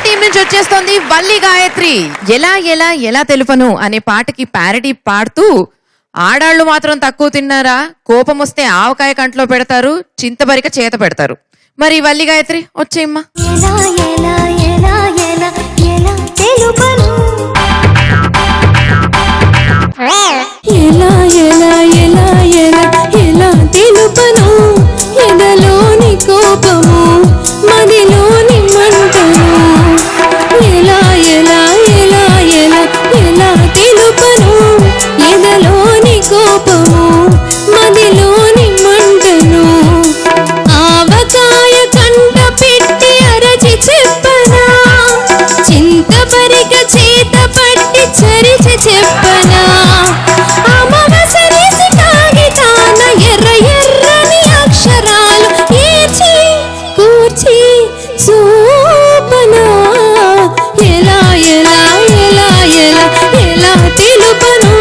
Team నుంచి వచ్చేస్తోంది వల్లి గాయత్రి. ఎలా ఎలా ఎలా తెలుపను అనే పాటకి ప్యారడీ పాడుతూ ఆడాళ్ళు మాత్రం తక్కువ తిన్నారా, కోపం వస్తే ఆవకాయ కంట్లో పెడతారు, చింతబరిక చేత పెడతారు. మరి వల్లి గాయత్రి వచ్చేయమ్మా. ఎలా ఎలా ఎలా ఎలా ఎలా తెలుపను ఎదలోని కోపము మదిలోని మంటను. ఎలా ఎలా ఎలా ఎలా ఎలా తెలుపను ఎదలోని కోపము మదిలోని మంటను. ఆవకాయ కంట పెట్టి అరచి చెప్పనా, చింతపరిక చేత పట్టి చరిచి చెప్పనా. ఎర్ర ఎర్రని అక్షరాలు ఏచి కూర్చి చూపనా. ఎలా ఎలా ఎలా ఎలా ఎలా తెలుపను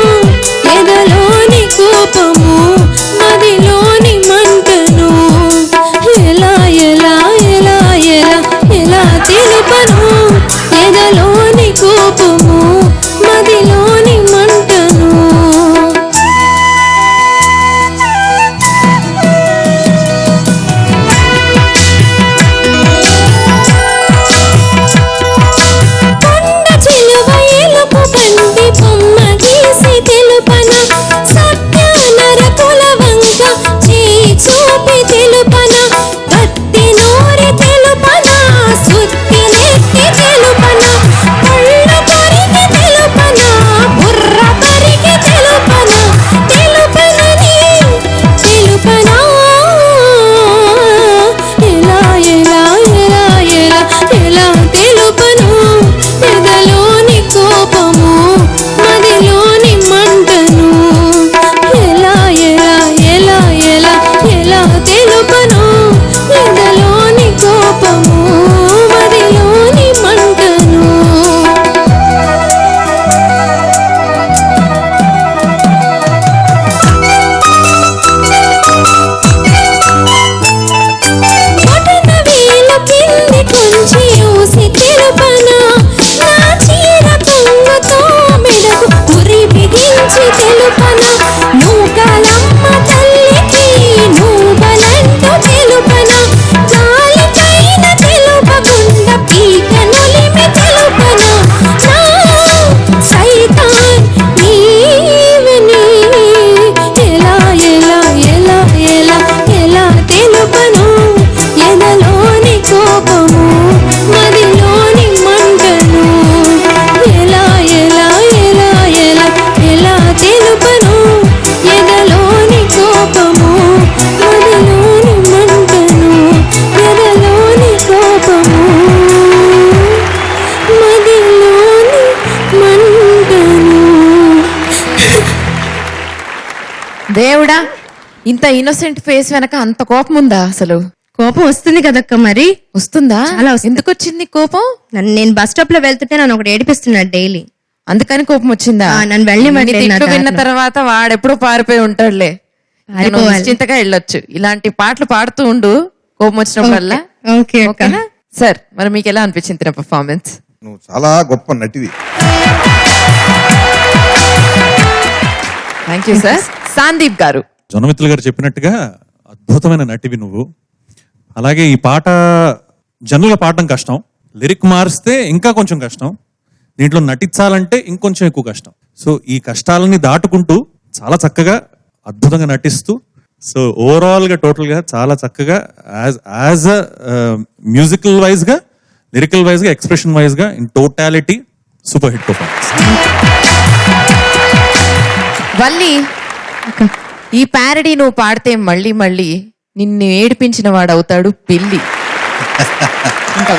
ఎదలోని కోపము మదిలోని మంటను. ఎలా ఎలా ఎలా ఎలా ఎలా తెలుపను ఎదలోని కోపము మదిలోని మంటను. దేవుడా, ఇంత ఇన్నోసెంట్ ఫేస్ వెనక అంత కోపం ఉందా? అసలు కోపం వస్తుంది కదక్క. మరి వస్తుందా? అలా ఎందుకు వచ్చింది కోపం? నేను బస్ స్టాప్ లో వెళ్తుంటే నన్ను ఒకటి ఏడిపిస్తున్నాడు డైలీ, అందుకని కోపం వచ్చిందా? నన్ను వెళ్ళి విన్న తర్వాత వాడెప్పుడు పారిపోయి ఉంటాడులే, నిశ్చింతగా వెళ్ళొచ్చు. ఇలాంటి పాటలు పాడుతూ ఉండు కోపం వచ్చినప్పుడల్లా. ఓకేనా సార్? మరి మీకు ఎలా అనిపించింది నా పర్ఫార్మెన్స్? నువ్వు చాలా గొప్ప నటివి. Thank you sir. సందీప్ గారు, జొన్నమిత్రులు గారు చెప్పినట్టుగా అద్భుతమైన నటివి నువ్వు. అలాగే ఈ పాట జనరల్గా పాడడం కష్టం, లిరిక్ మారిస్తే ఇంకా కొంచెం కష్టం, దీంట్లో నటించాలంటే ఇంకొంచెం ఎక్కువ కష్టం. సో ఈ కష్టాలని దాటుకుంటూ చాలా చక్కగా అద్భుతంగా నటిస్తూ, సో ఓవరాల్ గా టోటల్ గా చాలా చక్కగా యాజ్ మ్యూజికల్ వైజ్ గా, లిరికల్ వైజ్ గా, ఎక్స్ప్రెషన్ వైజ్ గా, in totality super hit performance. Valli, ఈ ప్యారడీ నువ్వు పాడితే మళ్ళీ మళ్ళీ నిన్ను ఏడిపించిన వాడు అవుతాడు పిల్లి. ఇంకా